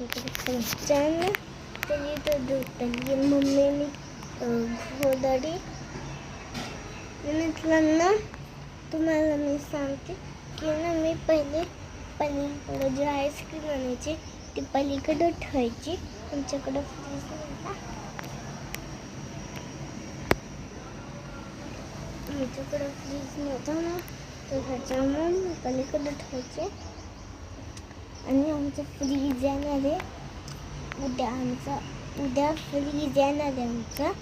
channel तरी तो दुसरी मम्मीने घोडरी मित्रांनो तुम्हाला मी सांगते की ना मी पहिले पलीकडे जे आईस्क्रीम आणायची ती पलीकडे ठेवायची आमच्याकडं फ्रीज नव्हता आमच्याकडं फ्रीज नव्हता ना तर त्याच्यामुळे मी पलीकडे ठेवायचे आणि आमचं फ्रीज येणार आहे उद्या फ्रीज येणार आहे आमचा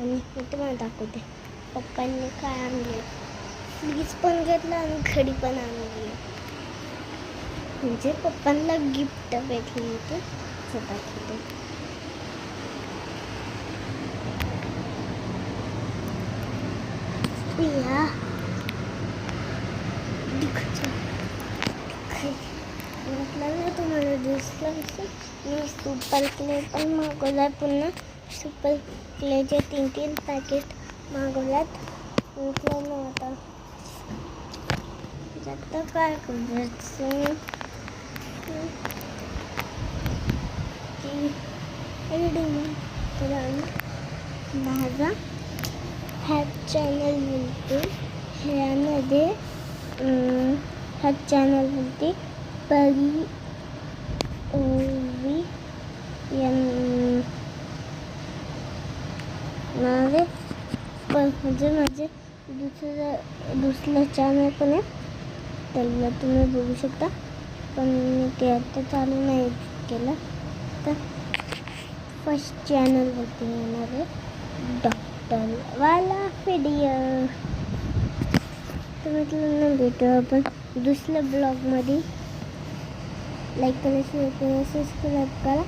आणि मी तुम्हाला दाखवते पप्पांनी काय आणले फ्रीज पण घेतला आणि घडी पण आणली म्हणजे पप्पांना गिफ्ट भेटली होती दाखवते या म्हटलं ना तुम्हाला दिसलं असेल मी सुपर क्ले पण मागवला पुन्हा सुपर क्लेचे 3 पॅकेट मागवल्यात म्हटलं ना आता काय करायचं तर माझा ह्या चॅनलवरती ह्या चॅनलवरती परी ओवी माझे दुसरं चॅनल पण आहे त्याला तुम्ही बघू शकता पण मी ते आता चालू नाही केलं तर फर्स्ट चॅनलवरती येणार आहे डॉक्टरवाला व्हिडिओ तर म्हटलं भेटू आपण दुसऱ्या ब्लॉगमध्ये लाईक करा शेअर करा सबस्क्राईब करा